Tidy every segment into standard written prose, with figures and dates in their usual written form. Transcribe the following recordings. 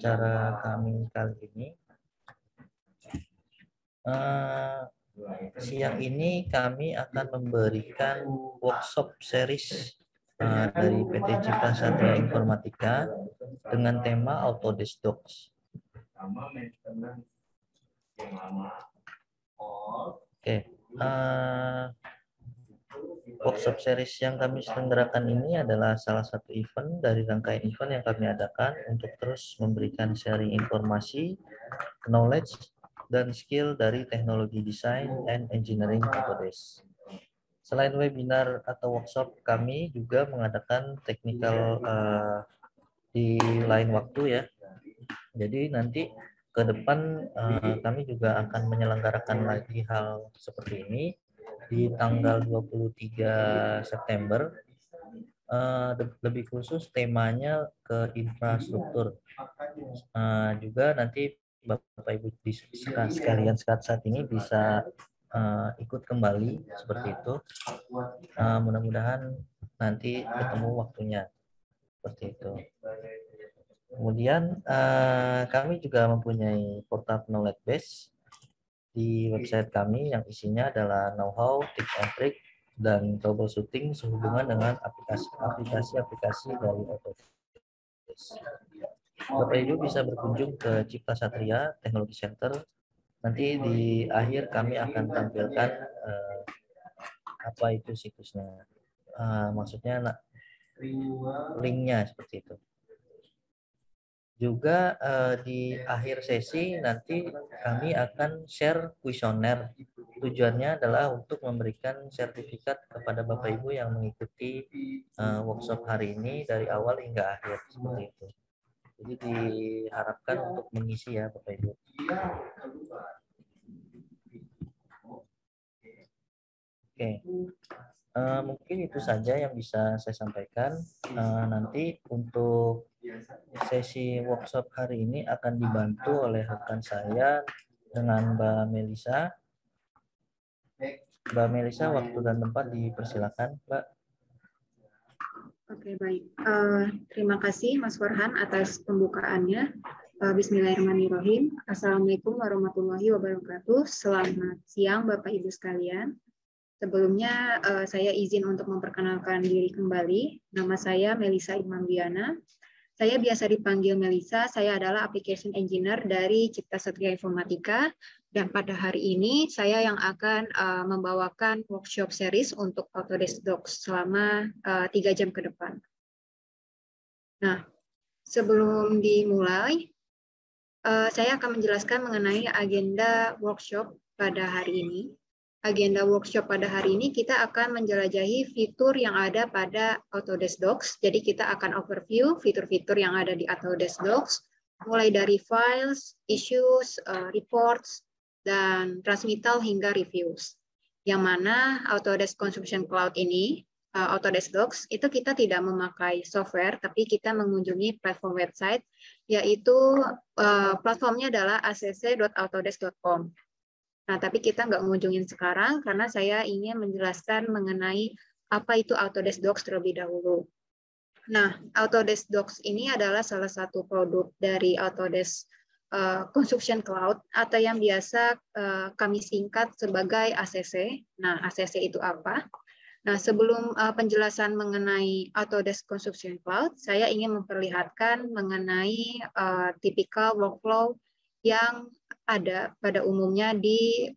acara kami kali ini. Siang ini kami akan memberikan workshop series dari PT Cipta Satria Informatika dengan tema Autodesk Docs. Oke, workshop series yang kami selenggarakan ini adalah salah satu event dari rangkaian event yang kami adakan untuk terus memberikan sharing informasi, knowledge, dan skill dari teknologi desain and engineering Autodesk. Selain webinar atau workshop, kami juga mengadakan technical di lain waktu ya. Jadi nanti ke depan kami juga akan menyelenggarakan lagi hal seperti ini di tanggal 23 September. Lebih khusus temanya ke infrastruktur. Juga nanti Bapak Ibu sekalian saat ini bisa ikut kembali seperti itu. Mudah-mudahan nanti ketemu waktunya seperti itu. Kemudian kami juga mempunyai portal knowledge base di website kami yang isinya adalah know-how, tips and trick, dan troubleshooting sehubungan dengan aplikasi-aplikasi dari Autodesk. Bapak Ibu bisa berkunjung ke Cipta Satria Technology Center. Nanti di akhir kami akan tampilkan apa itu situsnya. Maksudnya linknya seperti itu. Juga di akhir sesi nanti kami akan share kuesioner. Tujuannya adalah untuk memberikan sertifikat kepada Bapak Ibu yang mengikuti workshop hari ini dari awal hingga akhir seperti itu. Jadi diharapkan untuk mengisi ya Bapak Ibu. Oke. Mungkin itu saja yang bisa saya sampaikan. Nanti untuk sesi workshop hari ini akan dibantu oleh rekan saya dengan Mbak Melisa. Mbak Melisa, waktu dan tempat dipersilakan, Mbak. Oke, baik. Terima kasih Mas Farhan atas pembukaannya. Bismillahirrahmanirrahim. Assalamualaikum warahmatullahi wabarakatuh. Selamat siang Bapak Ibu sekalian. Sebelumnya saya izin untuk memperkenalkan diri kembali. Nama saya Melisa Imamdiana. Saya biasa dipanggil Melisa, saya adalah Application Engineer dari Cipta Satria Informatika, dan pada hari ini saya yang akan membawakan workshop series untuk Autodesk Docs selama 3 jam ke depan. Nah, sebelum dimulai, saya akan menjelaskan mengenai agenda workshop pada hari ini. Agenda workshop pada hari ini kita akan menjelajahi fitur yang ada pada Autodesk Docs. Jadi kita akan overview fitur-fitur yang ada di Autodesk Docs, mulai dari files, issues, reports, dan transmittal hingga reviews. Yang mana Autodesk Construction Cloud ini, Autodesk Docs, itu kita tidak memakai software, tapi kita mengunjungi platform website, yaitu platformnya adalah acc.autodesk.com. Nah, tapi kita nggak mengunjungin sekarang karena saya ingin menjelaskan mengenai apa itu Autodesk Docs terlebih dahulu. Nah, Autodesk Docs ini adalah salah satu produk dari Autodesk Construction Cloud atau yang biasa kami singkat sebagai ACC. Nah, ACC itu apa? Nah, sebelum penjelasan mengenai Autodesk Construction Cloud, saya ingin memperlihatkan mengenai tipikal workflow yang ada pada umumnya di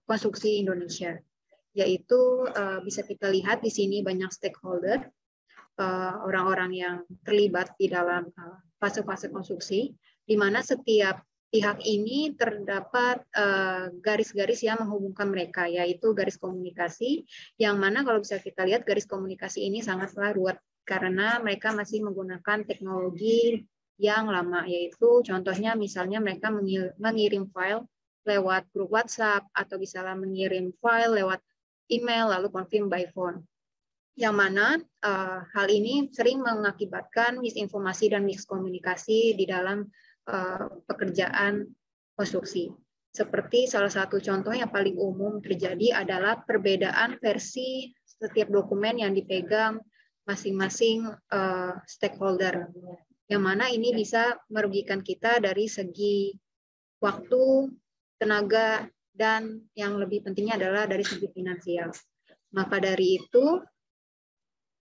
konstruksi Indonesia, yaitu bisa kita lihat di sini banyak stakeholder, orang-orang yang terlibat di dalam fase-fase konstruksi, di mana setiap pihak ini terdapat garis-garis yang menghubungkan mereka, yaitu garis komunikasi, yang mana kalau bisa kita lihat garis komunikasi ini sangatlah ruwet, karena mereka masih menggunakan teknologi yang lama, yaitu contohnya misalnya mereka mengirim file lewat grup WhatsApp atau misalnya mengirim file lewat email lalu confirm by phone. Yang mana hal ini sering mengakibatkan misinformasi dan miskomunikasi di dalam pekerjaan konstruksi. Seperti salah satu contoh yang paling umum terjadi adalah perbedaan versi setiap dokumen yang dipegang masing-masing stakeholder. yang mana ini bisa merugikan kita dari segi waktu, tenaga, dan yang lebih pentingnya adalah dari segi finansial. Maka dari itu,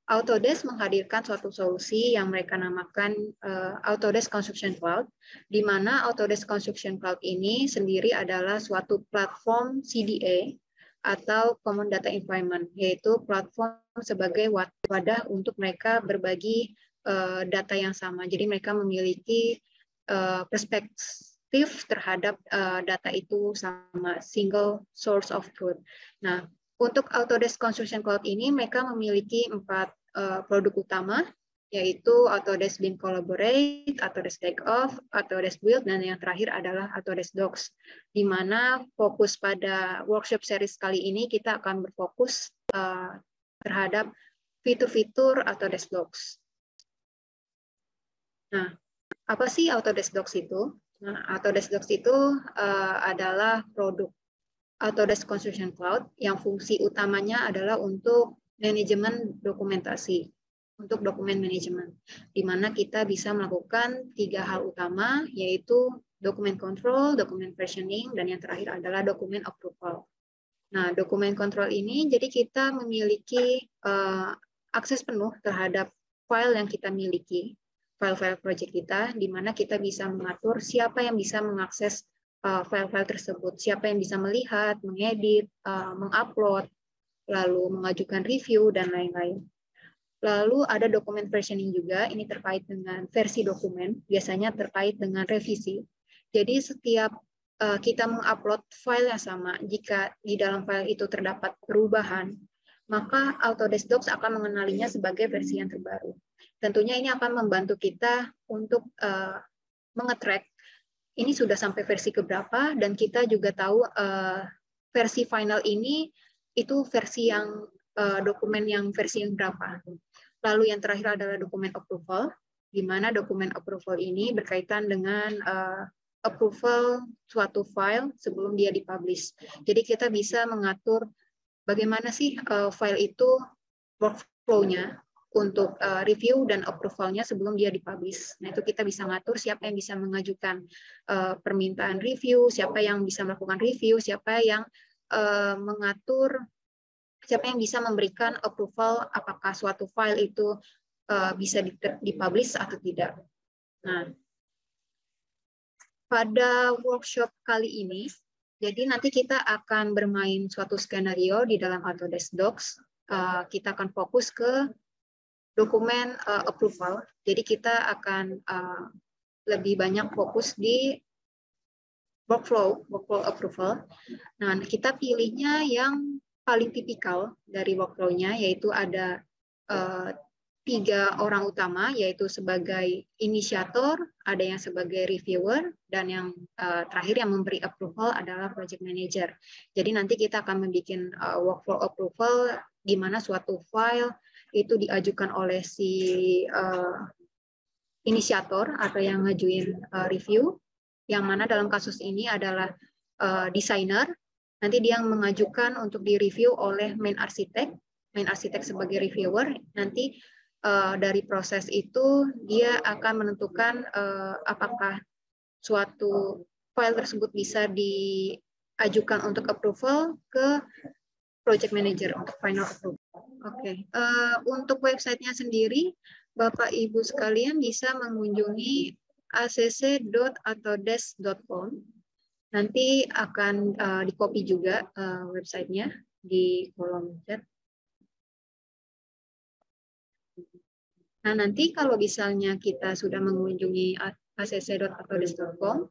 Autodesk menghadirkan suatu solusi yang mereka namakan Autodesk Construction Cloud, di mana Autodesk Construction Cloud ini sendiri adalah suatu platform CDA atau Common Data Environment, yaitu platform sebagai wadah untuk mereka berbagi data yang sama. Jadi mereka memiliki perspektif terhadap data itu sama, single source of truth. Nah, untuk Autodesk Construction Cloud ini, mereka memiliki 4 produk utama, yaitu Autodesk BIM Collaborate, Autodesk Takeoff, Autodesk Build, dan yang terakhir adalah Autodesk Docs. Di mana fokus pada workshop series kali ini, kita akan berfokus terhadap fitur-fitur Autodesk Docs. Nah, apa sih Autodesk Docs itu? Nah, Autodesk Docs itu adalah produk Autodesk Construction Cloud yang fungsi utamanya adalah untuk manajemen dokumentasi, untuk dokumen manajemen, di mana kita bisa melakukan 3 hal utama, yaitu dokumen control, dokumen versioning, dan yang terakhir adalah dokumen approval. Nah, dokumen control ini, jadi kita memiliki akses penuh terhadap file yang kita miliki, file-file project kita, di mana kita bisa mengatur siapa yang bisa mengakses file-file tersebut, siapa yang bisa melihat, mengedit, mengupload, lalu mengajukan review, dan lain-lain. Lalu ada dokumen versioning juga, ini terkait dengan versi dokumen, biasanya terkait dengan revisi. Jadi setiap kita mengupload file yang sama, jika di dalam file itu terdapat perubahan, maka Autodesk Docs akan mengenalinya sebagai versi yang terbaru. Tentunya ini akan membantu kita untuk mengetrack ini sudah sampai versi keberapa, dan kita juga tahu versi final ini itu versi yang dokumen yang versi yang berapa. Lalu yang terakhir adalah dokumen approval, di mana dokumen approval ini berkaitan dengan approval suatu file sebelum dia dipublish. Jadi kita bisa mengatur bagaimana sih file itu workflow-nya untuk review dan approval-nya sebelum dia dipublish. Nah, itu kita bisa ngatur siapa yang bisa mengajukan permintaan review, siapa yang bisa melakukan review, siapa yang mengatur, siapa yang bisa memberikan approval apakah suatu file itu bisa dipublish atau tidak. Nah, pada workshop kali ini, jadi nanti kita akan bermain suatu skenario di dalam Autodesk Docs. Kita akan fokus ke dokumen approval. Jadi kita akan lebih banyak fokus di workflow approval. Nah, kita pilihnya yang paling tipikal dari workflow-nya, yaitu ada 3 orang utama, yaitu sebagai inisiator, ada yang sebagai reviewer, dan yang terakhir yang memberi approval adalah project manager. Jadi nanti kita akan membuat workflow approval di mana suatu file itu diajukan oleh si inisiator atau yang ngajuin review, yang mana dalam kasus ini adalah desainer. Nanti dia mengajukan untuk direview oleh main arsitek sebagai reviewer. Nanti dari proses itu dia akan menentukan apakah suatu file tersebut bisa diajukan untuk approval ke project manager untuk final approval. Oke, untuk websitenya sendiri, Bapak Ibu sekalian bisa mengunjungi acc.autodesk.com. Nanti akan di-copy juga websitenya di kolom chat. Nah, nanti kalau misalnya kita sudah mengunjungi acc.autodesk.com,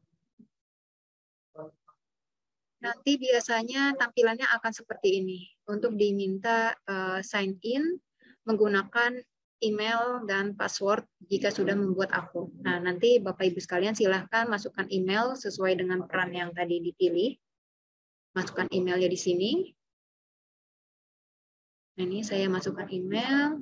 nanti biasanya tampilannya akan seperti ini. Untuk diminta sign in menggunakan email dan password jika sudah membuat akun. Nah, nanti Bapak Ibu sekalian silahkan masukkan email sesuai dengan peran yang tadi dipilih. Masukkan emailnya di sini. Nah, ini saya masukkan email.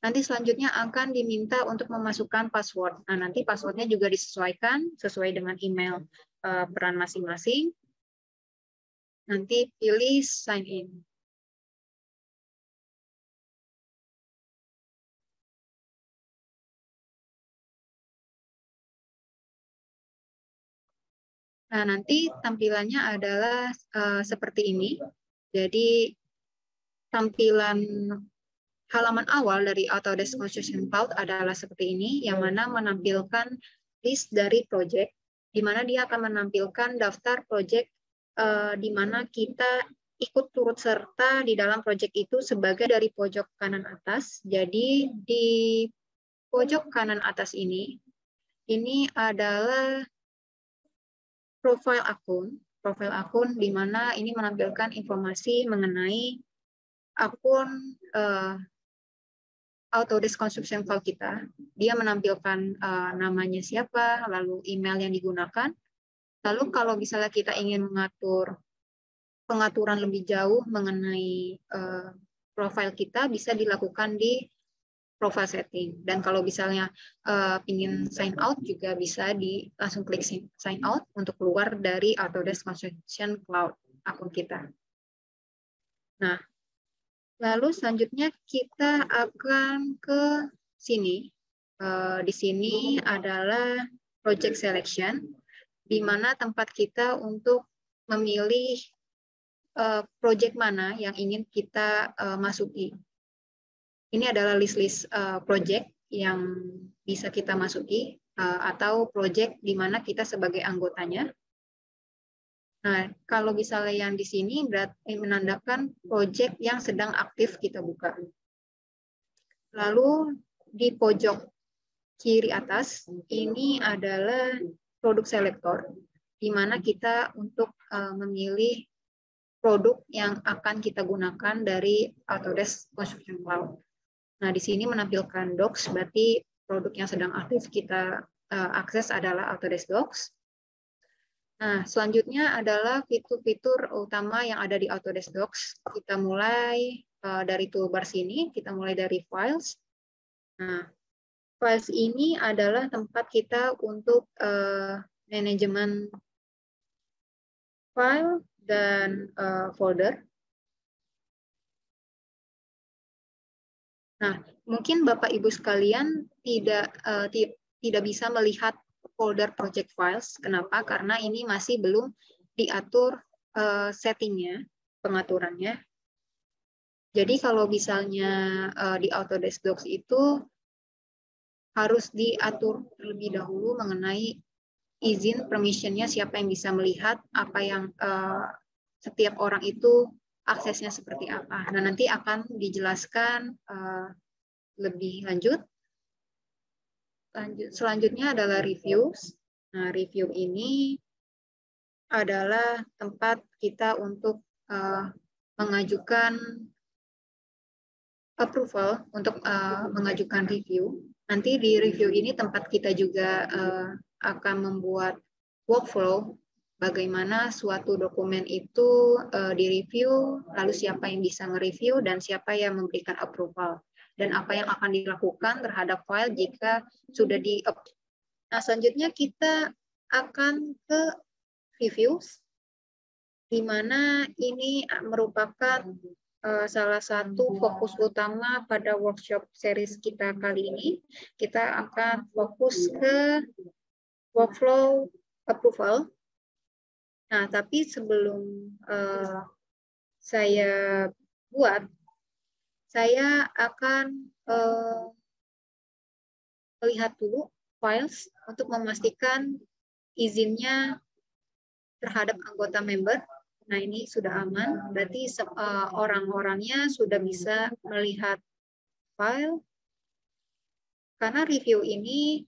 Nanti selanjutnya akan diminta untuk memasukkan password. Nah, nanti passwordnya juga disesuaikan sesuai dengan email peran masing-masing. Nanti pilih sign in. Nah, nanti tampilannya adalah seperti ini. Jadi, tampilan halaman awal dari Autodesk Construction Cloud adalah seperti ini, yang mana menampilkan list dari project, di mana dia akan menampilkan daftar project di mana kita ikut turut serta di dalam project itu sebagai dari pojok kanan atas. Jadi di pojok kanan atas ini adalah profil akun di mana ini menampilkan informasi mengenai akun Autodesk Construction Cloud kita. Dia menampilkan namanya siapa, lalu email yang digunakan. Lalu kalau misalnya kita ingin mengatur pengaturan lebih jauh mengenai profil kita, bisa dilakukan di profile setting. Dan kalau misalnya ingin sign out, juga bisa langsung klik sign out untuk keluar dari Autodesk Construction Cloud akun kita. Nah, lalu selanjutnya kita akan ke sini. Di sini adalah project selection, di mana tempat kita untuk memilih project mana yang ingin kita masuki. Ini adalah list-list project yang bisa kita masuki, atau project di mana kita sebagai anggotanya. Nah, kalau misalnya yang di sini berarti menandakan project yang sedang aktif kita buka. Lalu di pojok kiri atas, ini adalah produk selector, di mana kita untuk memilih produk yang akan kita gunakan dari Autodesk Construction Cloud. Nah, di sini menampilkan Docs, berarti produk yang sedang aktif kita akses adalah Autodesk Docs. Nah, selanjutnya adalah fitur-fitur utama yang ada di Autodesk Docs. Kita mulai dari toolbar sini, kita mulai dari Files. Nah, Files ini adalah tempat kita untuk manajemen file dan folder. Nah, mungkin Bapak Ibu sekalian tidak bisa melihat folder project files. Kenapa? Karena ini masih belum diatur settingnya, pengaturannya. Jadi kalau misalnya di Autodesk Docs itu harus diatur terlebih dahulu mengenai izin permission-nya, siapa yang bisa melihat, apa yang setiap orang itu aksesnya seperti apa. Nah, nanti akan dijelaskan lebih lanjut. Selanjutnya adalah reviews. Nah, review ini adalah tempat kita untuk mengajukan approval, untuk mengajukan review. Nanti di review ini tempat kita juga akan membuat workflow, bagaimana suatu dokumen itu direview, lalu siapa yang bisa nge-review, dan siapa yang memberikan approval, dan apa yang akan dilakukan terhadap file jika sudah di-approve. Nah, selanjutnya kita akan ke reviews, di mana ini merupakan salah satu fokus utama pada workshop series kita kali ini. Kita akan fokus ke workflow approval. Nah, tapi sebelum saya buat, saya akan melihat dulu files untuk memastikan izinnya terhadap anggota member. Nah, ini sudah aman, berarti orang-orangnya sudah bisa melihat file. Karena review ini,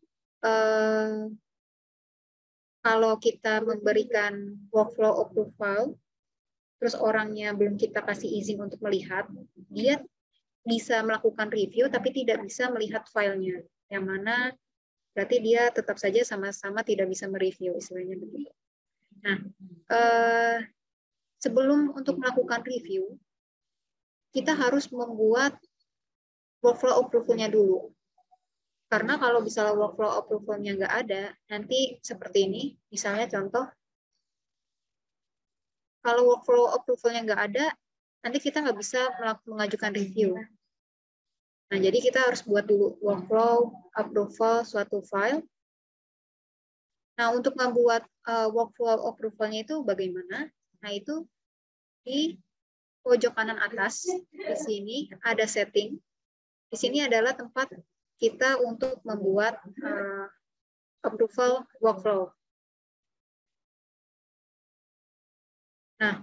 kalau kita memberikan workflow approval, terus orangnya belum kita kasih izin untuk melihat, dia bisa melakukan review tapi tidak bisa melihat filenya, yang mana berarti dia tetap saja sama-sama tidak bisa mereview, istilahnya begitu. Nah, sebelum untuk melakukan review, kita harus membuat workflow approval-nya dulu. Karena kalau misalnya workflow approval-nya nggak ada, nanti seperti ini, misalnya contoh, kalau workflow approval-nya nggak ada, nanti kita nggak bisa mengajukan review. Nah, jadi kita harus buat dulu workflow approval suatu file. Nah, untuk membuat workflow approval-nya itu bagaimana? Nah, itu di pojok kanan atas, di sini ada setting. Di sini adalah tempat kita untuk membuat approval workflow. Nah,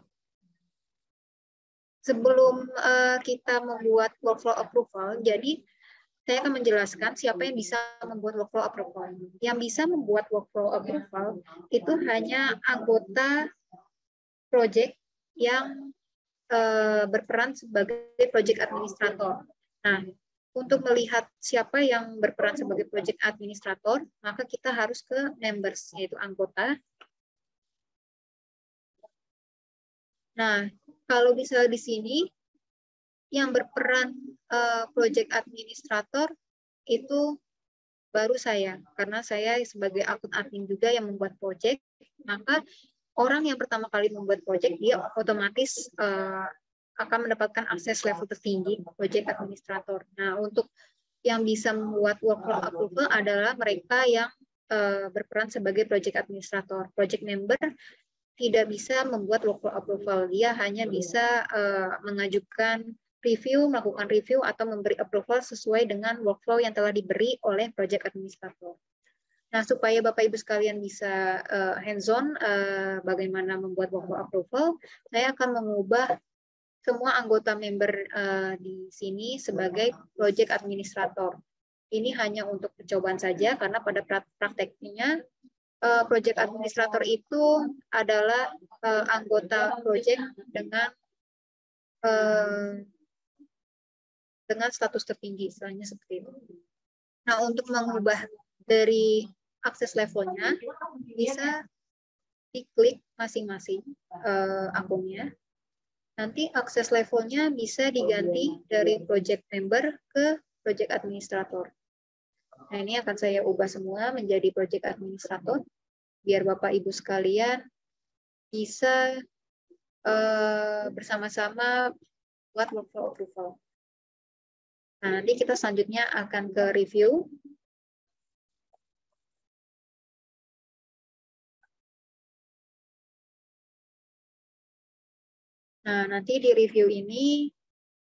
sebelum kita membuat workflow approval, jadi saya akan menjelaskan siapa yang bisa membuat workflow approval. Yang bisa membuat workflow approval itu hanya anggota project yang berperan sebagai project administrator. Nah, untuk melihat siapa yang berperan sebagai project administrator, maka kita harus ke members, yaitu anggota. Nah, kalau bisa di sini, yang berperan project administrator itu baru saya, karena saya sebagai akun admin juga yang membuat project, maka orang yang pertama kali membuat project, dia otomatis akan mendapatkan akses level tertinggi, project administrator. Nah, untuk yang bisa membuat workflow approval adalah mereka yang berperan sebagai project administrator. Project member tidak bisa membuat workflow approval, dia hanya bisa mengajukan review, melakukan review, atau memberi approval sesuai dengan workflow yang telah diberi oleh project administrator. Nah, supaya Bapak Ibu sekalian bisa hands-on bagaimana membuat workflow approval, saya akan mengubah semua anggota member di sini sebagai project administrator. Ini hanya untuk percobaan saja, karena pada prakteknya project administrator itu adalah anggota project dengan status tertinggi, istilahnya seperti itu. Nah, untuk mengubah dari akses levelnya, bisa diklik masing-masing akunnya. Nanti akses levelnya bisa diganti dari project member ke project administrator. Nah, ini akan saya ubah semua menjadi project administrator, biar Bapak Ibu sekalian bisa bersama-sama buat workflow approval. Nah, nanti kita selanjutnya akan ke review. Nah, nanti di review ini,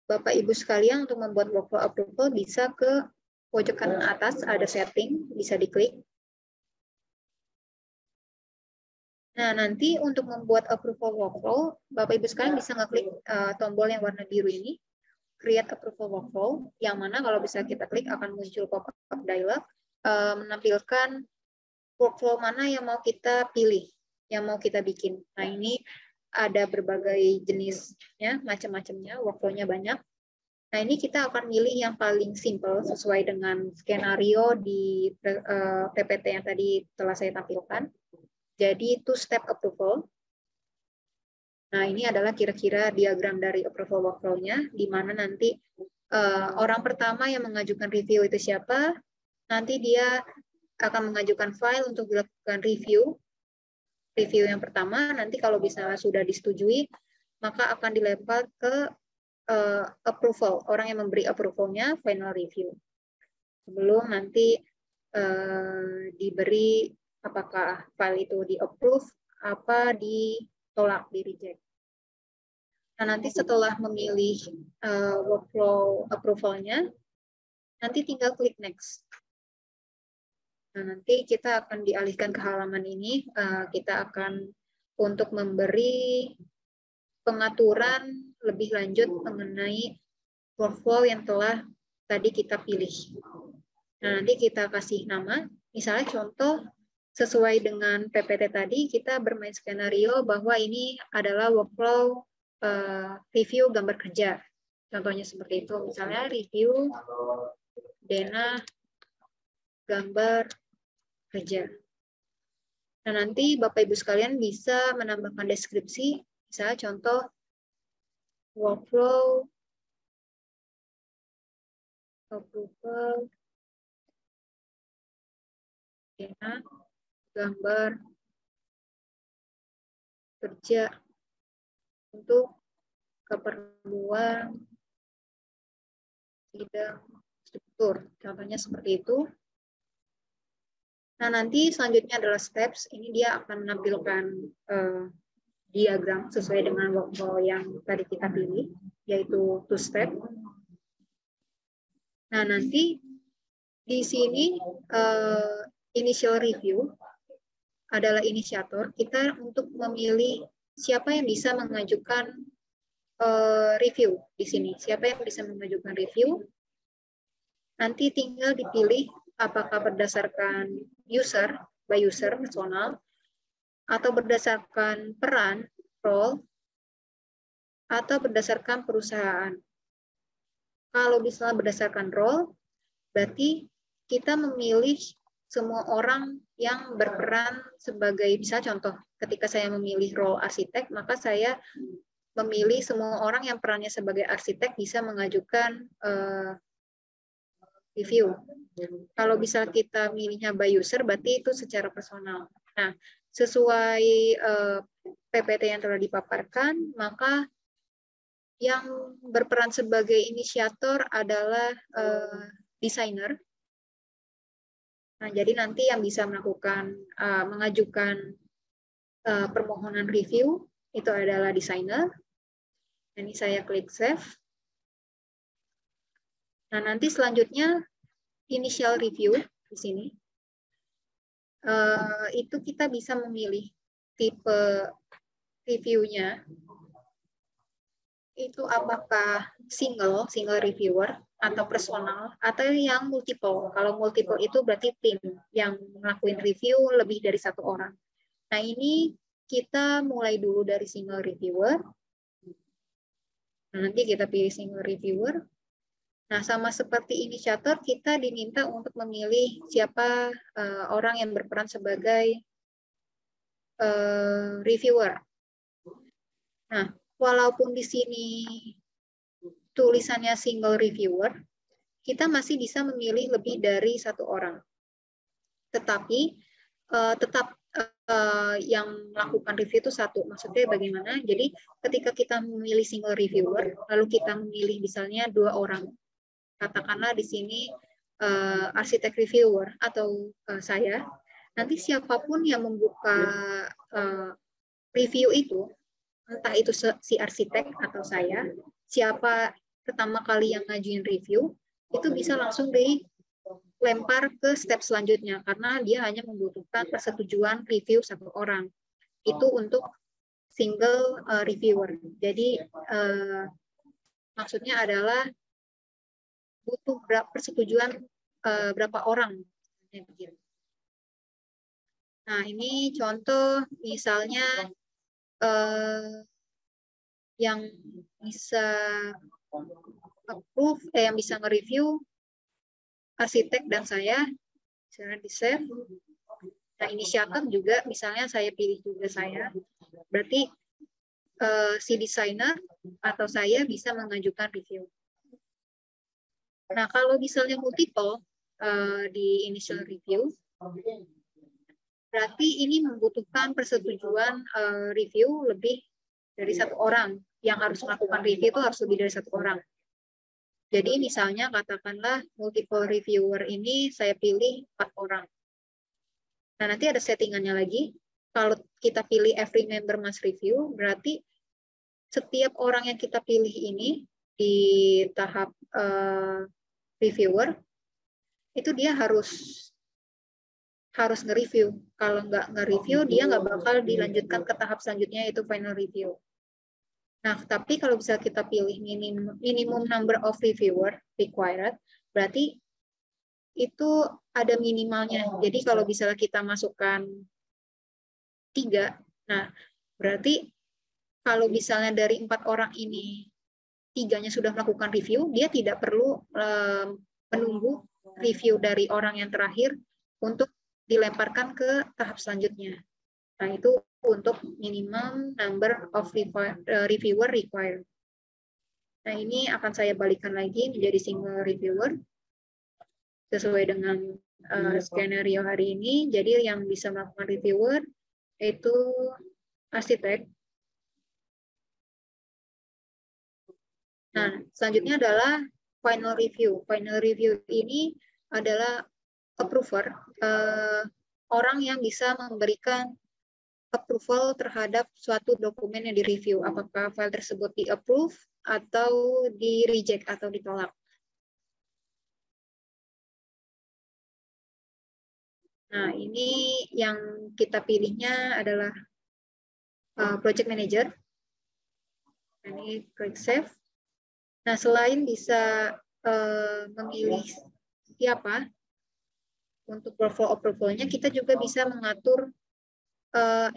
Bapak Ibu sekalian untuk membuat workflow approval bisa ke pojok kanan atas, ada setting, bisa diklik. Nah, nanti untuk membuat approval workflow, Bapak Ibu sekalian bisa ngeklik tombol yang warna biru ini, create approval workflow, yang mana kalau bisa kita klik akan muncul pop-up dialog, menampilkan workflow mana yang mau kita pilih, yang mau kita bikin. Nah, ini ada berbagai jenisnya, macam-macamnya, workflow-nya banyak. Nah, ini kita akan milih yang paling simple sesuai dengan skenario di PPT yang tadi telah saya tampilkan. Jadi, two-step approval. Nah, ini adalah kira-kira diagram dari approval workflow-nya, di mana nanti orang pertama yang mengajukan review itu siapa, nanti dia akan mengajukan file untuk dilakukan review. Review yang pertama, nanti kalau bisa sudah disetujui, maka akan dilempar ke approval, orang yang memberi approval-nya, final review. Sebelum nanti diberi apakah file itu di-approve, apa ditolak, di-reject. Nah, nanti setelah memilih workflow approval-nya, nanti tinggal klik next. Nah, nanti kita akan dialihkan ke halaman ini, kita akan untuk memberi pengaturan lebih lanjut mengenai workflow yang telah tadi kita pilih. Nah, nanti kita kasih nama, misalnya contoh sesuai dengan PPT tadi, kita bermain skenario bahwa ini adalah workflow review gambar kerja. Contohnya seperti itu, misalnya review Dena gambar kerja. Nah, nanti Bapak Ibu sekalian bisa menambahkan deskripsi, misalnya contoh workflow approval Dena gambar kerja untuk keperluan bidang struktur. Contohnya seperti itu. Nah, nanti selanjutnya adalah steps. Ini dia akan menampilkan diagram sesuai dengan workflow yang tadi kita pilih, yaitu two step. Nah, nanti di sini initial review adalah inisiator. Kita untuk memilih siapa yang bisa mengajukan review di sini. Siapa yang bisa mengajukan review? Nanti tinggal dipilih apakah berdasarkan user, by user, personal, atau berdasarkan peran, role, atau berdasarkan perusahaan. Kalau misalnya berdasarkan role, berarti kita memilih semua orang yang berperan sebagai, bisa contoh, ketika saya memilih role arsitek, maka saya memilih semua orang yang perannya sebagai arsitek bisa mengajukan review. Kalau bisa kita milihnya by user, berarti itu secara personal. Nah, sesuai PPT yang telah dipaparkan, maka yang berperan sebagai inisiator adalah desainer. Nah, jadi nanti yang bisa melakukan mengajukan permohonan review itu adalah desainer. Ini saya klik save. Nah, nanti selanjutnya initial review di sini. Itu kita bisa memilih tipe reviewnya. Itu apakah single reviewer, atau personal, atau yang multiple. Kalau multiple itu berarti tim yang ngelakuin review lebih dari satu orang. Nah, ini kita mulai dulu dari single reviewer. Nah, nanti kita pilih single reviewer. Nah, sama seperti inisiator, kita diminta untuk memilih siapa orang yang berperan sebagai reviewer. Nah, walaupun di sini tulisannya single reviewer, kita masih bisa memilih lebih dari satu orang. Tetapi tetap yang melakukan review itu satu. Maksudnya bagaimana? Jadi ketika kita memilih single reviewer, lalu kita memilih misalnya 2 orang. Katakanlah di sini arsitek reviewer atau saya, nanti siapapun yang membuka review itu, entah itu si arsitek atau saya, siapa pertama kali yang ngajuin review, itu bisa langsung dilempar ke step selanjutnya, karena dia hanya membutuhkan persetujuan review satu orang. Itu untuk single reviewer. Jadi maksudnya adalah butuh persetujuan berapa orang. Nah, ini contoh misalnya yang bisa approve, yang bisa nge-review arsitek dan saya, misalnya di save. Nah, inisiator juga misalnya saya pilih juga saya. Berarti si desainer atau saya bisa mengajukan review. Nah, kalau misalnya multiple di initial review, berarti ini membutuhkan persetujuan review lebih dari satu orang. Yang harus melakukan review itu harus lebih dari satu orang. Jadi misalnya katakanlah multiple reviewer ini saya pilih 4 orang. Nah, nanti ada settingannya lagi. Kalau kita pilih every member must review, berarti setiap orang yang kita pilih ini di tahap reviewer, itu dia harus nge-review. Kalau nggak nge-review, dia nggak bakal dilanjutkan ke tahap selanjutnya, yaitu final review. Nah, tapi kalau bisa kita pilih minimum number of reviewer required, berarti itu ada minimalnya. Jadi kalau misalnya kita masukkan 3, nah berarti kalau misalnya dari 4 orang ini 3-nya sudah melakukan review, dia tidak perlu menunggu review dari orang yang terakhir untuk dilemparkan ke tahap selanjutnya. Nah, itu untuk minimum number of reviewer required. Nah, ini akan saya balikkan lagi menjadi single reviewer sesuai dengan skenario hari ini. Jadi yang bisa melakukan reviewer itu arsitek. Nah, selanjutnya adalah final review. Final review ini adalah approver. orang yang bisa memberikan approval terhadap suatu dokumen yang direview. Apakah file tersebut di-approve atau di-reject atau ditolak. Nah, ini yang kita pilihnya adalah Project Manager. Ini Quick Save. Nah, selain bisa memilih siapa untuk workflow approval-nya, kita juga bisa mengatur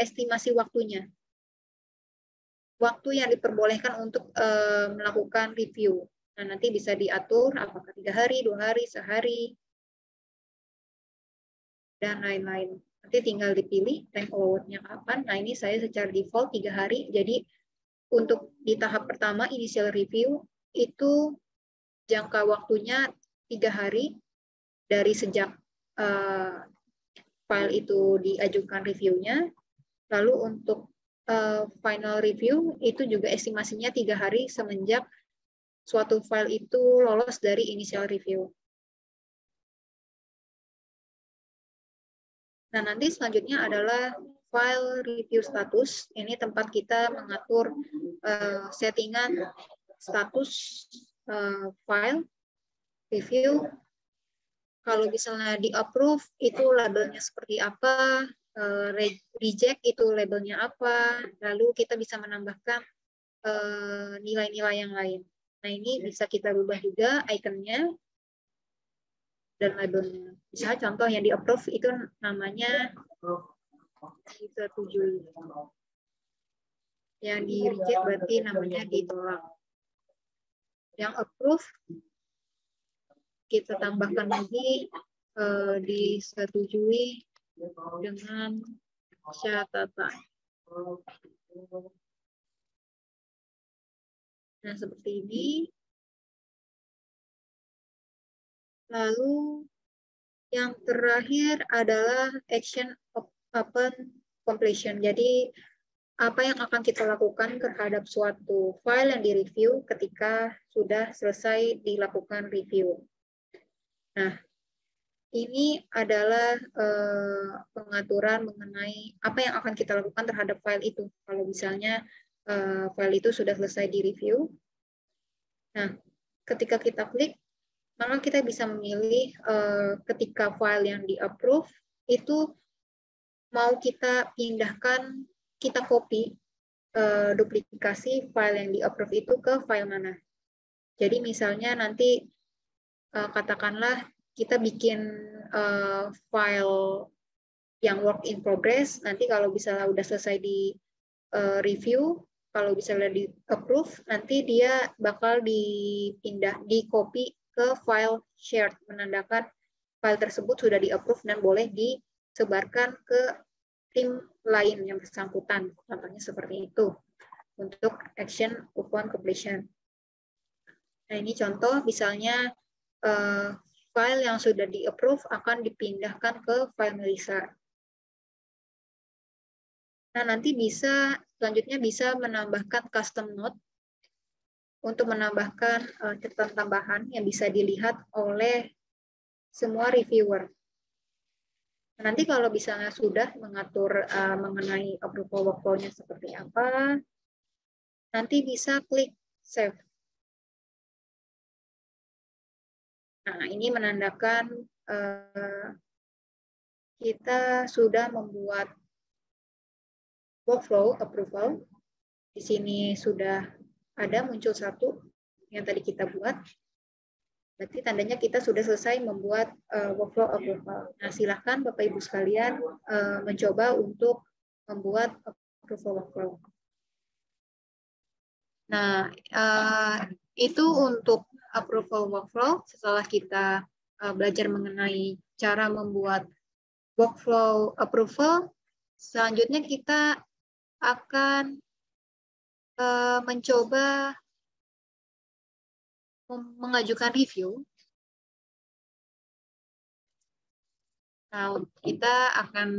estimasi waktunya. Waktu yang diperbolehkan untuk melakukan review. Nah, nanti bisa diatur apakah 3 hari, 2 hari, sehari, dan lain-lain. Nanti tinggal dipilih time allowed-nya kapan. Nah, ini saya secara default 3 hari. Jadi, untuk di tahap pertama, initial review, itu jangka waktunya 3 hari dari sejak file itu diajukan reviewnya. Lalu untuk final review, itu juga estimasinya 3 hari semenjak suatu file itu lolos dari initial review. Nah, nanti selanjutnya adalah file review status. Ini tempat kita mengatur settingan status file review. Kalau misalnya di-approve, itu labelnya seperti apa, reject itu labelnya apa, lalu kita bisa menambahkan nilai-nilai yang lain. Nah, ini bisa kita rubah juga ikonnya dan labelnya. Misalnya contoh yang di-approve itu namanya disetujui. Yang di-reject berarti namanya ditolak. Yang approve kita tambahkan lagi disetujui dengan catatan. Nah, seperti ini. Lalu yang terakhir adalah action upon completion. Jadi apa yang akan kita lakukan terhadap suatu file yang direview ketika sudah selesai dilakukan review. Nah, ini adalah pengaturan mengenai apa yang akan kita lakukan terhadap file itu. Kalau misalnya file itu sudah selesai direview. Nah, ketika kita klik, maka kita bisa memilih ketika file yang di-approve itu mau kita pindahkan, kita copy duplikasi file yang di-approve itu ke file mana. Jadi misalnya nanti katakanlah kita bikin file yang work in progress, nanti kalau misalnya udah selesai di review, kalau misalnya di-approve, nanti dia bakal dipindah, di-copy ke file shared, menandakan file tersebut sudah di-approve dan boleh disebarkan ke tim lain yang bersangkutan. Contohnya seperti itu untuk action upon completion. Nah, ini contoh misalnya file yang sudah di-approve akan dipindahkan ke file Melissa. Nah, nanti selanjutnya bisa menambahkan custom note untuk menambahkan catatan tambahan yang bisa dilihat oleh semua reviewer. Nanti kalau misalnya sudah mengatur mengenai approval workflow-nya seperti apa, nanti bisa klik save. Nah, ini menandakan kita sudah membuat workflow approval. Di sini sudah ada muncul satu yang tadi kita buat. Berarti tandanya kita sudah selesai membuat workflow approval. Nah, silahkan Bapak Ibu sekalian mencoba untuk membuat approval workflow. Nah, itu untuk approval workflow. Setelah kita belajar mengenai cara membuat workflow approval, selanjutnya kita akan mencoba mengajukan review. Nah, kita akan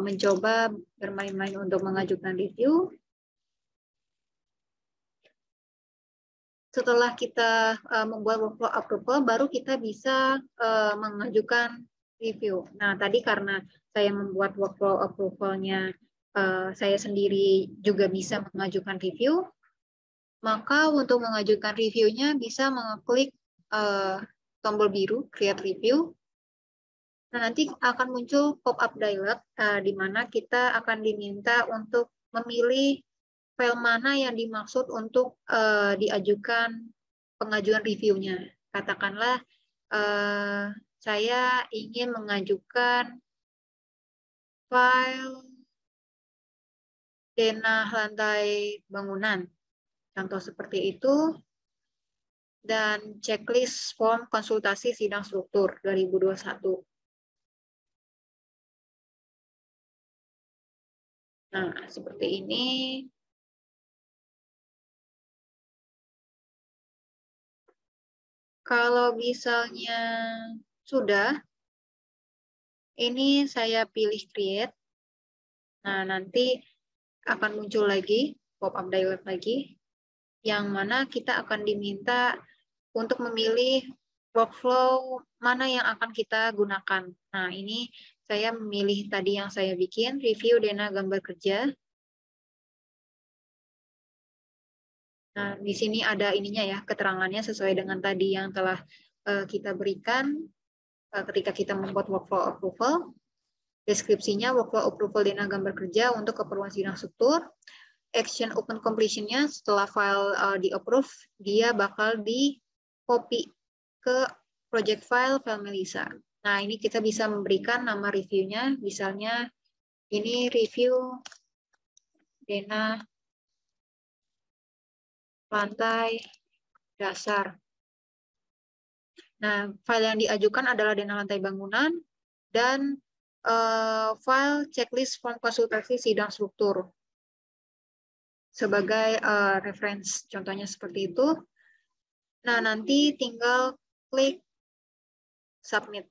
mencoba bermain-main untuk mengajukan review. Setelah kita membuat workflow approval, baru kita bisa mengajukan review. Nah, tadi karena saya membuat workflow approval-nya, saya sendiri juga bisa mengajukan review, maka untuk mengajukan reviewnya bisa mengeklik tombol biru, create review. Nah, nanti akan muncul pop-up dialog, di mana kita akan diminta untuk memilih file mana yang dimaksud untuk diajukan pengajuan reviewnya. Katakanlah saya ingin mengajukan file denah lantai bangunan, contoh seperti itu, dan checklist form konsultasi sidang struktur 2021. Nah, seperti ini. Kalau misalnya sudah, ini saya pilih create. Nah, nanti akan muncul lagi, pop-up dialog lagi, yang mana kita akan diminta untuk memilih workflow mana yang akan kita gunakan. Nah, ini saya memilih tadi yang saya bikin, review Dena gambar kerja. Nah, di sini ada ininya ya, keterangannya sesuai dengan tadi yang telah kita berikan ketika kita membuat workflow approval. Deskripsinya workflow approval Dena gambar kerja untuk keperluan sidang struktur. Action open completion-nya setelah file di-approve, dia bakal di-copy ke project file Melissa. Nah, ini kita bisa memberikan nama reviewnya, misalnya ini review Dena lantai dasar. Nah, file yang diajukan adalah Dena lantai bangunan dan file checklist form konsultasi sidang struktur sebagai reference, contohnya seperti itu. Nah, nanti tinggal klik submit.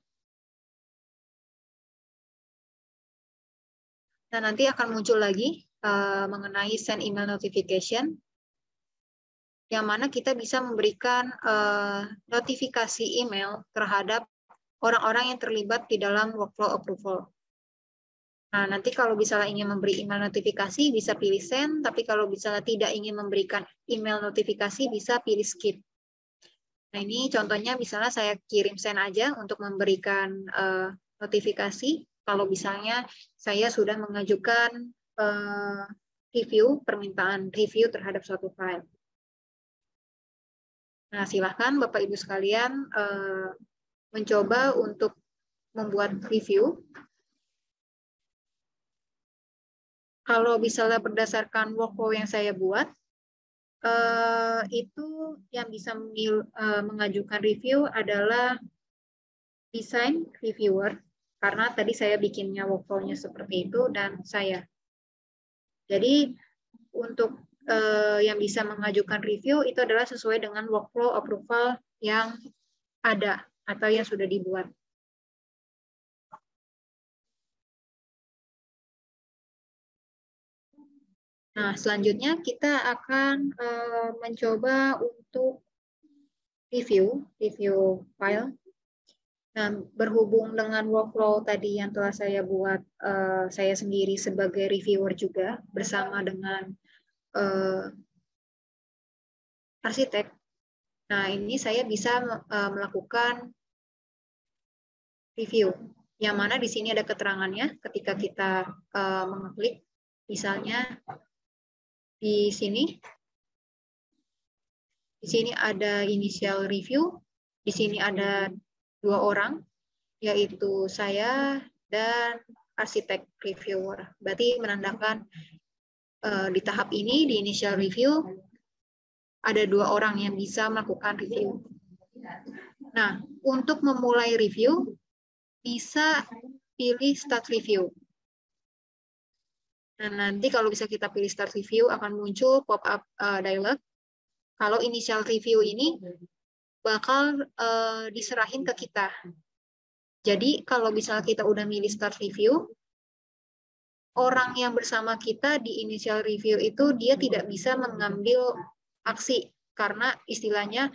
Nah, nanti akan muncul lagi mengenai send email notification, yang mana kita bisa memberikan notifikasi email terhadap orang-orang yang terlibat di dalam workflow approval. Nah, nanti kalau misalnya ingin memberi email notifikasi, bisa pilih send, tapi kalau misalnya tidak ingin memberikan email notifikasi, bisa pilih skip. Nah, ini contohnya misalnya saya kirim send aja untuk memberikan notifikasi, kalau misalnya saya sudah mengajukan permintaan review terhadap suatu file. Nah, silahkan Bapak Ibu sekalian mencoba untuk membuat review. Kalau misalnya berdasarkan workflow yang saya buat, itu yang bisa mengajukan review adalah design reviewer, karena tadi saya bikinnya workflow-nya seperti itu, dan saya. Jadi, untuk yang bisa mengajukan review itu adalah sesuai dengan workflow approval yang ada atau yang sudah dibuat. Nah, selanjutnya kita akan mencoba untuk review file. Nah, berhubung dengan workflow tadi yang telah saya buat, saya sendiri sebagai reviewer juga bersama dengan arsitek. Nah, ini saya bisa melakukan review, yang mana di sini ada keterangannya ketika kita mengeklik, misalnya di sini ada initial review, di sini ada 2 orang, yaitu saya dan arsitek reviewer. Berarti menandakan di tahap ini, di initial review, ada 2 orang yang bisa melakukan review. Nah, untuk memulai review, bisa pilih start review. Nah, nanti kalau bisa kita pilih start review, akan muncul pop-up dialog. Kalau initial review ini bakal diserahin ke kita. Jadi, kalau misalnya kita udah milih start review, orang yang bersama kita di initial review itu dia tidak bisa mengambil aksi, karena istilahnya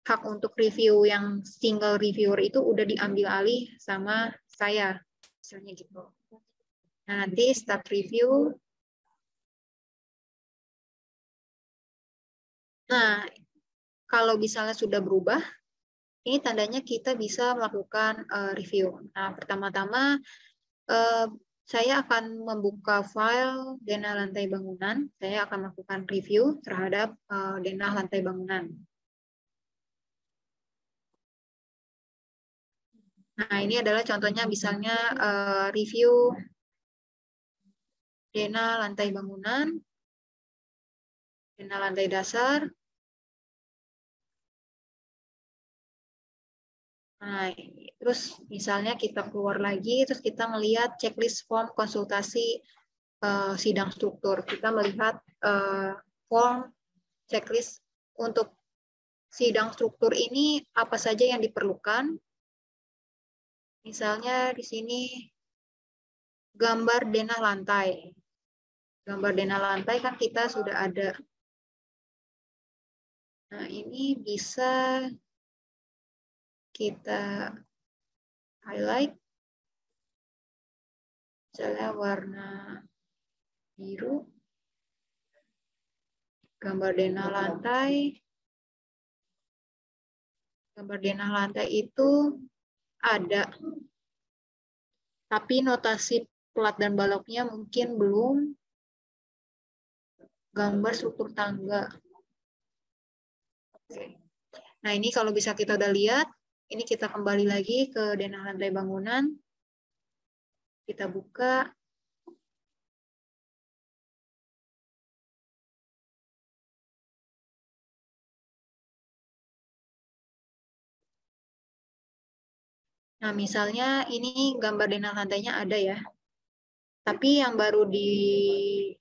hak untuk review yang single reviewer itu udah diambil alih sama saya, misalnya gitu. Nah, nanti start review. Nah, kalau misalnya sudah berubah, ini tandanya kita bisa melakukan review. Nah, pertama-tama saya akan membuka file denah lantai bangunan. Saya akan melakukan review terhadap denah lantai bangunan. Nah, ini adalah contohnya misalnya review denah lantai bangunan, denah lantai dasar. Nah, terus misalnya kita keluar lagi, terus kita melihat checklist form konsultasi sidang struktur. Kita melihat form checklist untuk sidang struktur ini apa saja yang diperlukan. Misalnya di sini gambar denah lantai. Gambar denah lantai kan kita sudah ada. Nah, ini bisa kita highlight. Misalnya warna biru. Gambar denah lantai. Gambar denah lantai itu ada. Tapi notasi plat dan baloknya mungkin belum. Gambar struktur tangga. Oke. Nah, ini kalau bisa kita udah lihat, ini kita kembali lagi ke denah lantai bangunan. Kita buka. Nah, misalnya ini gambar denah lantainya ada ya. Tapi yang baru di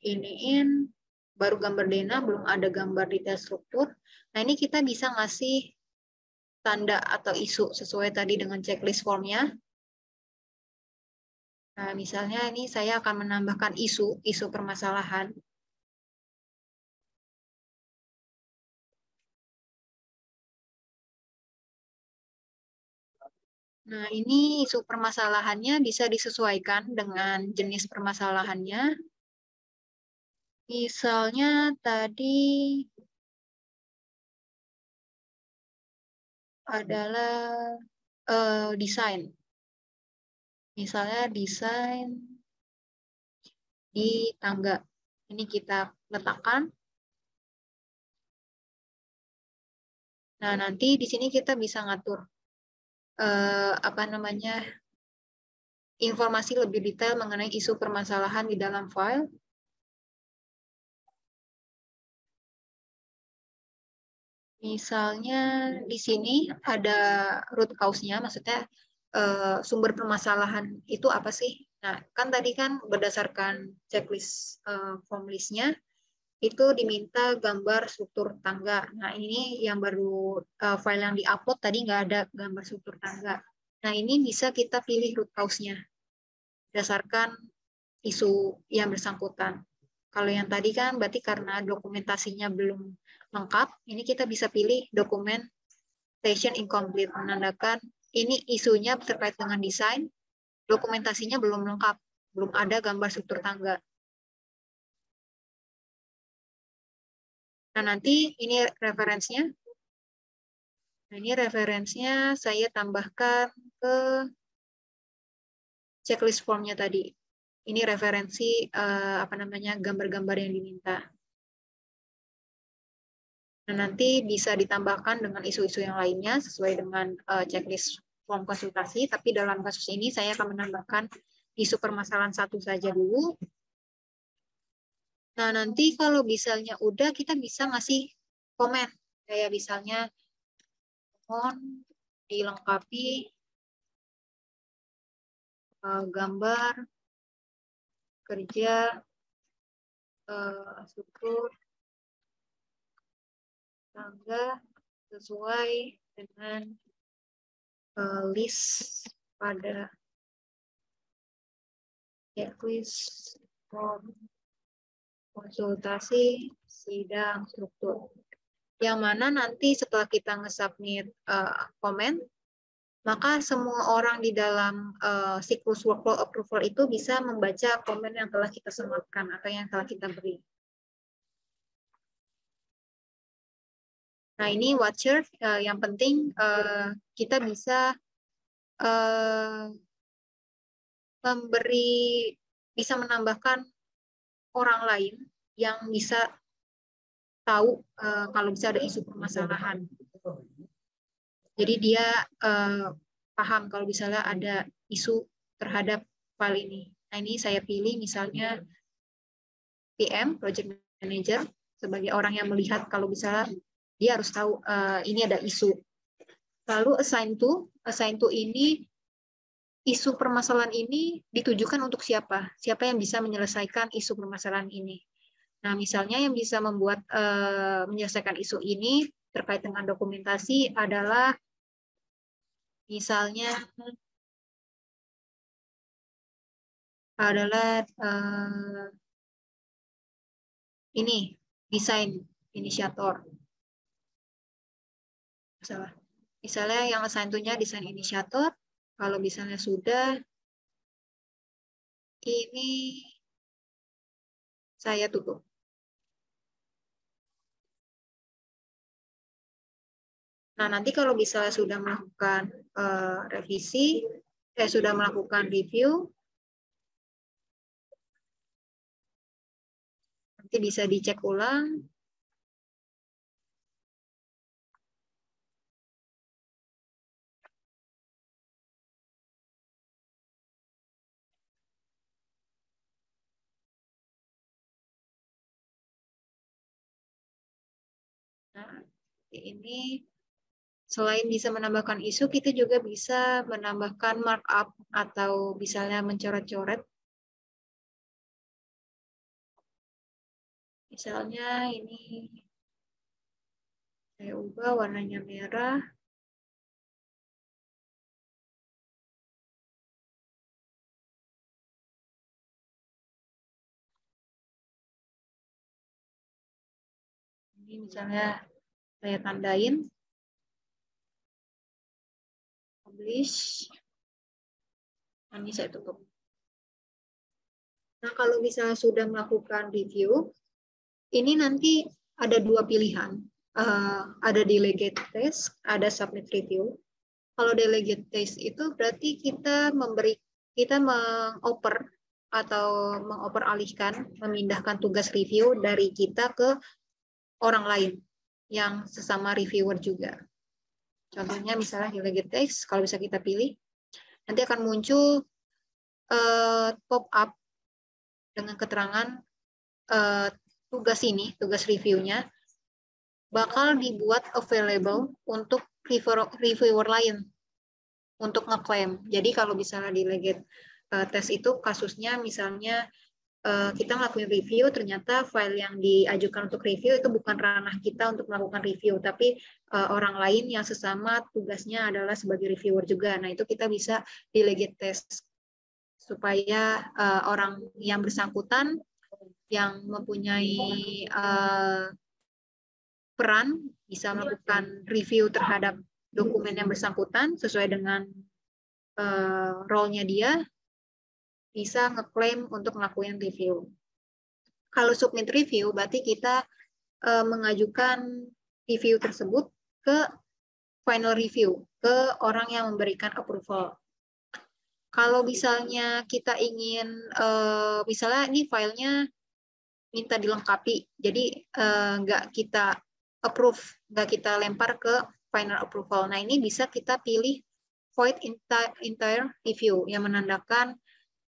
iniin, baru gambar denah, belum ada gambar detail struktur. Nah, ini kita bisa ngasih tanda atau isu sesuai tadi dengan checklist formnya. Nah, misalnya ini saya akan menambahkan isu permasalahan. Nah, ini isu permasalahannya bisa disesuaikan dengan jenis permasalahannya. Misalnya tadi adalah desain. Misalnya desain di tangga. Ini kita letakkan. Nah, nanti di sini kita bisa ngatur informasi lebih detail mengenai isu permasalahan di dalam file. Misalnya di sini ada root cause-nya, maksudnya sumber permasalahan itu apa sih? Nah, kan tadi kan berdasarkan checklist form list-nya, itu diminta gambar struktur tangga. Nah, ini yang baru file yang di-upload tadi nggak ada gambar struktur tangga. Nah, ini bisa kita pilih root cause-nya berdasarkan isu yang bersangkutan. Kalau yang tadi kan berarti karena dokumentasinya belum lengkap, ini kita bisa pilih documentation incomplete, menandakan ini isunya terkait dengan desain, dokumentasinya belum lengkap, belum ada gambar struktur tangga. Nah, nanti ini referensinya. Nah, ini referensinya saya tambahkan ke checklist formnya tadi. Ini referensi gambar-gambar yang diminta. Nah, nanti bisa ditambahkan dengan isu-isu yang lainnya sesuai dengan checklist form konsultasi, tapi dalam kasus ini saya akan menambahkan isu permasalahan satu saja dulu. Nah, nanti kalau misalnya udah, kita bisa ngasih komen. Kayak misalnya, mohon dilengkapi gambar kerja struktur tangga sesuai dengan list pada checklist form konsultasi sidang struktur. Yang mana nanti setelah kita nge-submit komen, maka semua orang di dalam siklus workflow approval itu bisa membaca komen yang telah kita sematkan atau yang telah kita beri. Nah, ini watcher yang penting kita bisa bisa menambahkan orang lain yang bisa tahu kalau bisa ada isu permasalahan. Jadi dia paham kalau misalnya ada isu terhadap file ini. Nah, ini saya pilih misalnya PM, Project Manager, sebagai orang yang melihat kalau misalnya dia harus tahu ini ada isu. Lalu assign to ini, isu permasalahan ini ditujukan untuk siapa? Siapa yang bisa menyelesaikan isu permasalahan ini? Nah, misalnya yang bisa menyelesaikan isu ini terkait dengan dokumentasi adalah misalnya ini desain inisiator. Misalnya yang assign to-nya desain inisiator, kalau misalnya sudah, ini saya tutup. Nah, nanti kalau misalnya sudah melakukan revisi, sudah melakukan review, nanti bisa dicek ulang. Nah, ini selain bisa menambahkan isu, kita juga bisa menambahkan markup atau misalnya mencoret-coret. Misalnya ini saya ubah warnanya merah. Ini misalnya saya tandain. Publish. Ini saya tutup. Nah, kalau misalnya sudah melakukan review, ini nanti ada dua pilihan. Ada delegate test, ada submit review. Kalau delegate test itu berarti kita mengoper atau mengoper alihkan, memindahkan tugas review dari kita ke orang lain yang sesama reviewer juga. Contohnya misalnya delegate test, kalau bisa kita pilih, nanti akan muncul pop-up dengan keterangan tugas reviewnya bakal dibuat available untuk reviewer lain untuk ngeklaim. Jadi kalau misalnya delegate test itu kasusnya misalnya kita ngelakuin review, ternyata file yang diajukan untuk review itu bukan ranah kita untuk melakukan review, tapi orang lain yang sesama tugasnya adalah sebagai reviewer juga. Nah, itu kita bisa delegate test supaya orang yang bersangkutan yang mempunyai peran bisa melakukan review terhadap dokumen yang bersangkutan sesuai dengan role-nya dia, bisa ngeklaim untuk melakukan review. Kalau submit review, berarti kita mengajukan review tersebut ke final review, ke orang yang memberikan approval. Kalau misalnya kita ingin, misalnya ini filenya minta dilengkapi, jadi nggak kita approve, nggak kita lempar ke final approval. Nah, ini bisa kita pilih void entire review, yang menandakan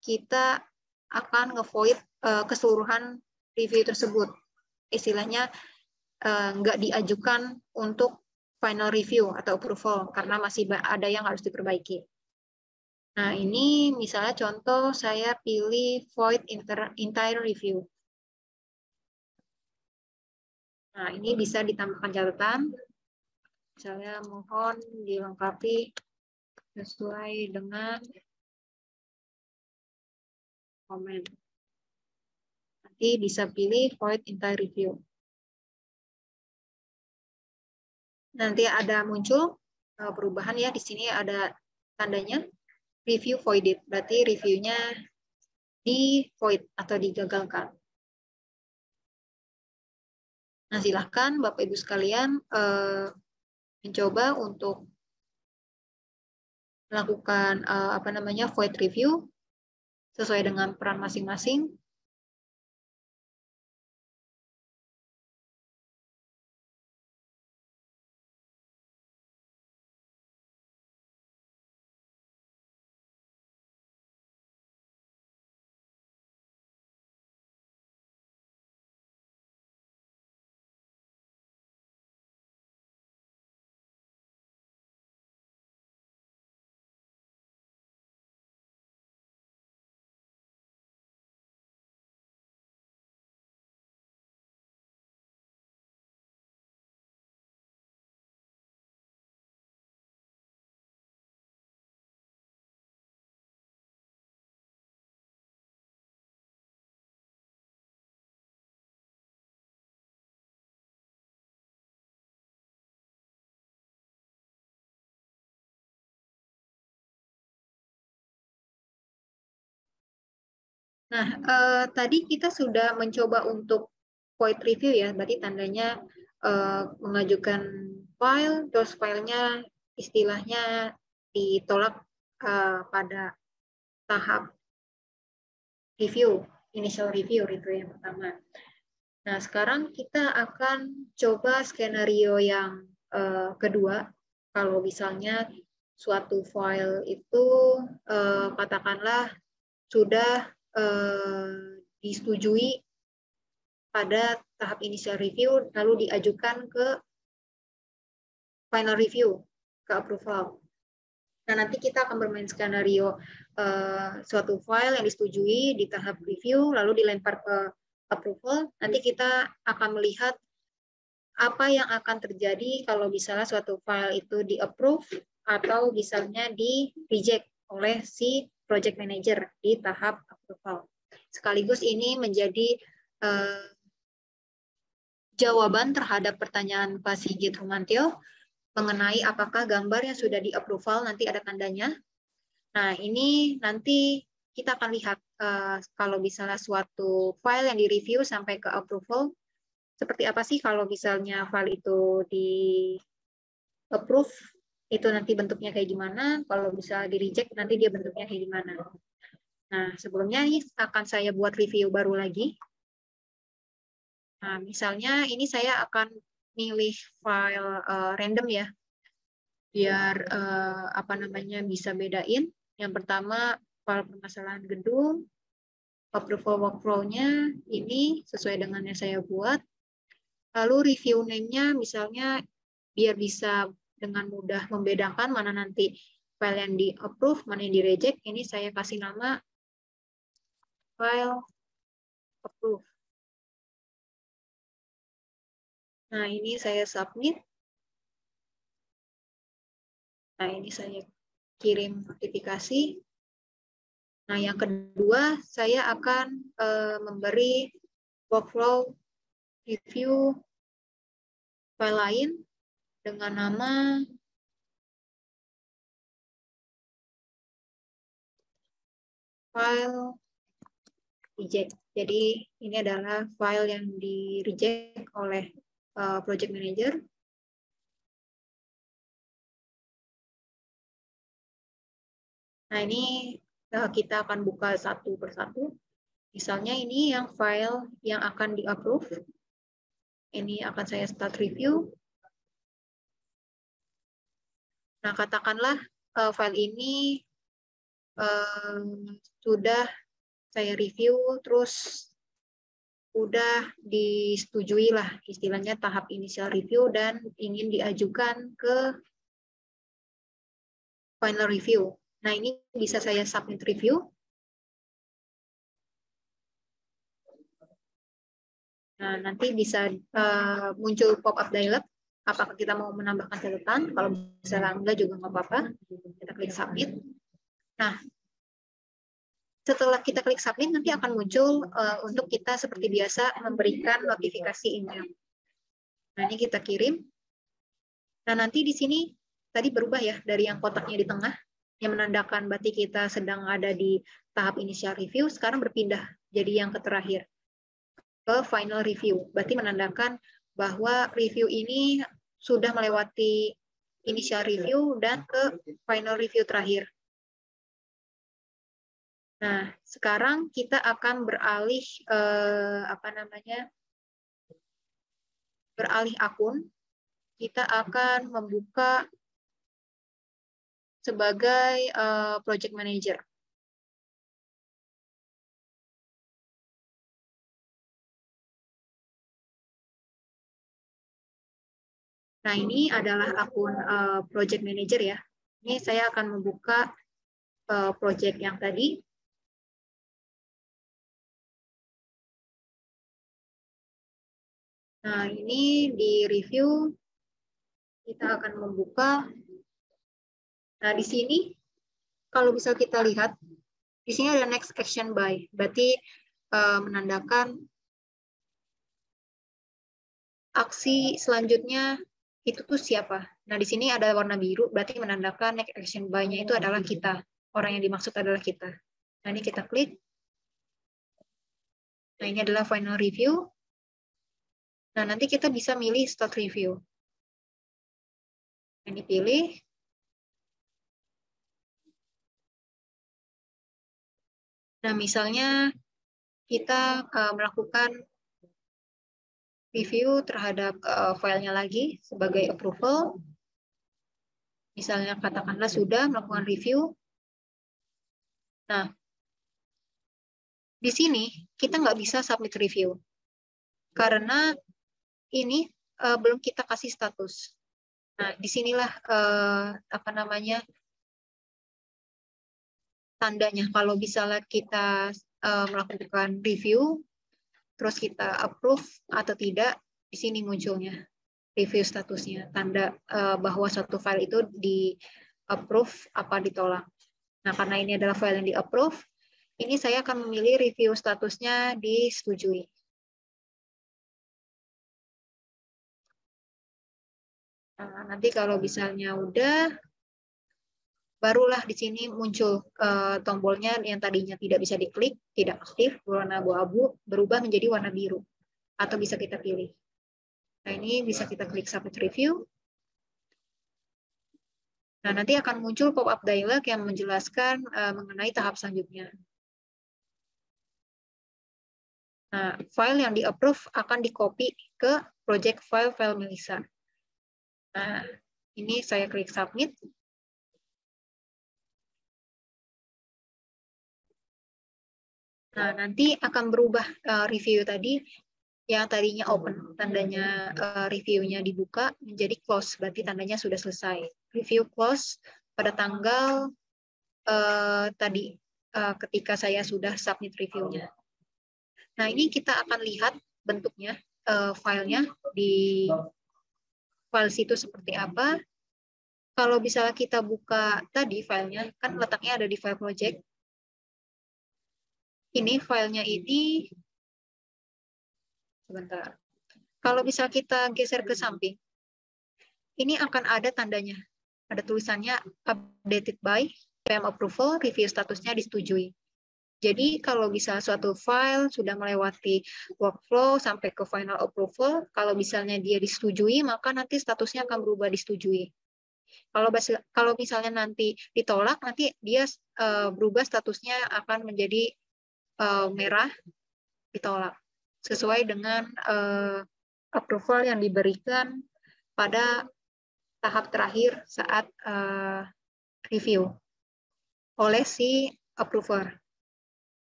kita akan nge-void keseluruhan review tersebut. Istilahnya nggak diajukan untuk final review atau approval, karena masih ada yang harus diperbaiki. Nah, ini misalnya contoh saya pilih void entire review. Nah, ini bisa ditambahkan catatan. Misalnya mohon dilengkapi sesuai dengan komen. Nanti bisa pilih void entire review. Nanti ada muncul perubahan ya. Di sini ada tandanya review voided, berarti reviewnya di void atau digagalkan. Nah, silahkan Bapak Ibu sekalian mencoba untuk melakukan void review sesuai dengan peran masing-masing. Nah, tadi kita sudah mencoba untuk void review ya, berarti tandanya mengajukan file, terus filenya istilahnya ditolak pada tahap review, initial review itu yang pertama. Nah, sekarang kita akan coba skenario yang kedua. Kalau misalnya suatu file itu katakanlah sudah disetujui pada tahap initial review, lalu diajukan ke final review, ke approval. Nah, nanti kita akan bermain skenario suatu file yang disetujui di tahap review, lalu dilempar ke approval. Nanti kita akan melihat apa yang akan terjadi kalau misalnya suatu file itu di-approve atau misalnya di-reject oleh si project manager di tahap approval. Sekaligus ini menjadi jawaban terhadap pertanyaan Pak Sigit Rumantio mengenai apakah gambar yang sudah di-approval nanti ada tandanya. Nah, ini nanti kita akan lihat kalau misalnya suatu file yang di-review sampai ke approval, seperti apa sih kalau misalnya file itu di-approve, itu nanti bentuknya kayak gimana, kalau bisa di-reject nanti dia bentuknya kayak gimana. Nah, sebelumnya ini akan saya buat review baru lagi. Nah, misalnya ini saya akan milih file random ya, biar bisa bedain. Yang pertama file permasalahan gedung, approval workflow-nya ini sesuai dengan yang saya buat. Lalu review name-nya misalnya biar bisa dengan mudah membedakan mana nanti file yang di-approve, mana yang di-reject. Ini saya kasih nama file approve. Nah, ini saya submit. Nah, ini saya kirim notifikasi. Nah, yang kedua, saya akan memberi workflow review file lain dengan nama file reject. Jadi, ini adalah file yang di-reject oleh project manager. Nah, ini kita akan buka satu persatu. Misalnya ini yang file yang akan di-approve. Ini akan saya start review. Nah, katakanlah file ini sudah saya review, terus udah disetujui lah istilahnya tahap initial review dan ingin diajukan ke final review. Nah, ini bisa saya submit review. Nah, nanti bisa muncul pop-up dialog. Apakah kita mau menambahkan catatan? Kalau misalnya enggak juga nggak apa-apa. Kita klik submit. Nah, setelah kita klik submit, nanti akan muncul untuk kita seperti biasa memberikan notifikasi email. Nah, ini kita kirim. Nah, nanti di sini tadi berubah ya dari yang kotaknya di tengah yang menandakan berarti kita sedang ada di tahap initial review, sekarang berpindah jadi yang terakhir ke final review. Berarti menandakan bahwa review ini sudah melewati initial review dan ke final review terakhir. Nah, sekarang kita akan beralih beralih akun. Kita akan membuka sebagai project manager. Nah, ini adalah akun project manager ya. Ini saya akan membuka project yang tadi. Nah, ini di review kita akan membuka. Nah, di sini kalau bisa kita lihat, di sini ada next action by. Berarti menandakan aksi selanjutnya itu tuh siapa. Nah, di sini ada warna biru, berarti menandakan next action by-nya itu adalah kita. Orang yang dimaksud adalah kita. Nah, ini kita klik. Nah, ini adalah final review. Nah, nanti kita bisa milih start review. Ini pilih. Nah, misalnya kita melakukan review terhadap filenya lagi sebagai approval. Misalnya katakanlah sudah melakukan review. Nah, di sini kita nggak bisa submit review. Karena ini belum kita kasih status. Nah, disinilah tandanya. Kalau misalnya kita melakukan review, terus kita approve atau tidak, di sini munculnya review statusnya, tanda bahwa suatu file itu di approve apa ditolak. Nah, karena ini adalah file yang di approve, ini saya akan memilih review statusnya disetujui. Nah, nanti kalau misalnya udah, barulah di sini muncul tombolnya yang tadinya tidak bisa diklik, tidak aktif, berwarna abu-abu, berubah menjadi warna biru. Atau bisa kita pilih. Nah, ini bisa kita klik submit review. Nah, nanti akan muncul pop-up dialog yang menjelaskan mengenai tahap selanjutnya. Nah, file yang di-approve akan di-copy ke project file Melissa. Nah, ini saya klik submit. Nah, nanti akan berubah review tadi yang tadinya open, tandanya reviewnya dibuka menjadi close, berarti tandanya sudah selesai. Review close pada tanggal tadi ketika saya sudah submit reviewnya. Nah, ini kita akan lihat bentuknya, filenya di file situ seperti apa. Kalau misalnya kita buka tadi filenya, kan letaknya ada di file project. Ini filenya ini, sebentar. Kalau bisa kita geser ke samping, ini akan ada tandanya. Ada tulisannya updated by, PM approval, review statusnya disetujui. Jadi kalau bisa suatu file sudah melewati workflow sampai ke final approval, kalau misalnya dia disetujui, maka nanti statusnya akan berubah disetujui. Kalau misalnya nanti ditolak, nanti dia berubah statusnya akan menjadi merah, ditolak. Sesuai dengan approval yang diberikan pada tahap terakhir saat review oleh si approver.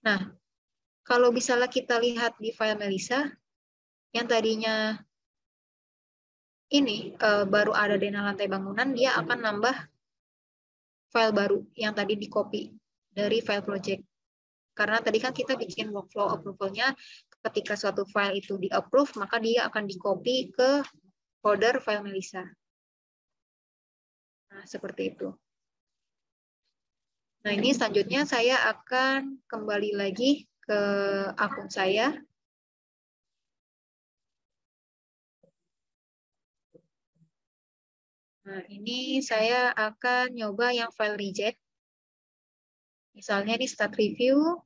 Nah, kalau misalnya kita lihat di file Melissa, yang tadinya ini baru ada dana lantai bangunan, dia akan nambah file baru yang tadi di-copy dari file project. Karena tadi kan kita bikin workflow approval-nya, ketika suatu file itu di-approve, maka dia akan di-copy ke folder file Melissa. Nah, seperti itu. Nah, ini selanjutnya saya akan kembali lagi ke akun saya. Nah, ini saya akan nyoba yang file reject. Misalnya di start review,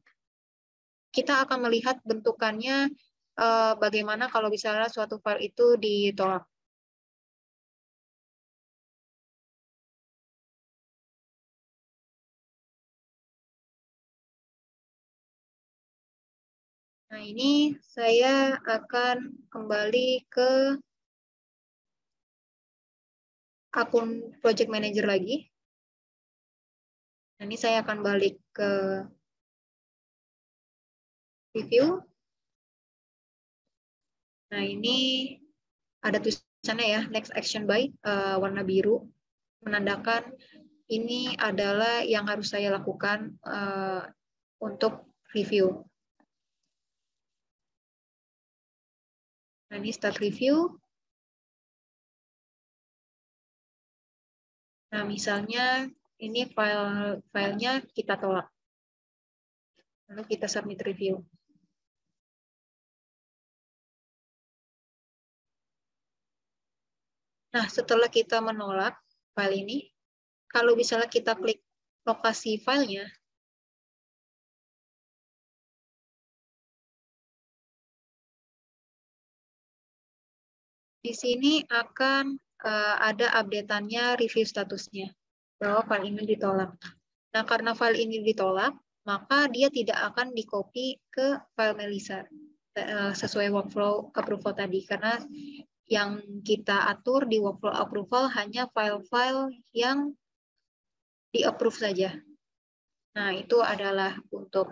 kita akan melihat bentukannya bagaimana kalau misalnya suatu file itu ditolak. Nah, ini saya akan kembali ke akun project manager lagi. Nah, ini saya akan balik ke review. Nah, ini ada tulisannya ya, next action by warna biru, menandakan ini adalah yang harus saya lakukan untuk review. Nah, ini start review. Nah, misalnya ini filenya kita tolak. Lalu kita submit review. Nah, setelah kita menolak file ini, kalau misalnya kita klik lokasi filenya, di sini akan ada update-annya review statusnya, bahwa file ini ditolak. Nah, karena file ini ditolak, maka dia tidak akan di-copy ke file Melissa sesuai workflow approval tadi, karena yang kita atur di workflow approval hanya file-file yang di-approve saja. Nah, itu adalah untuk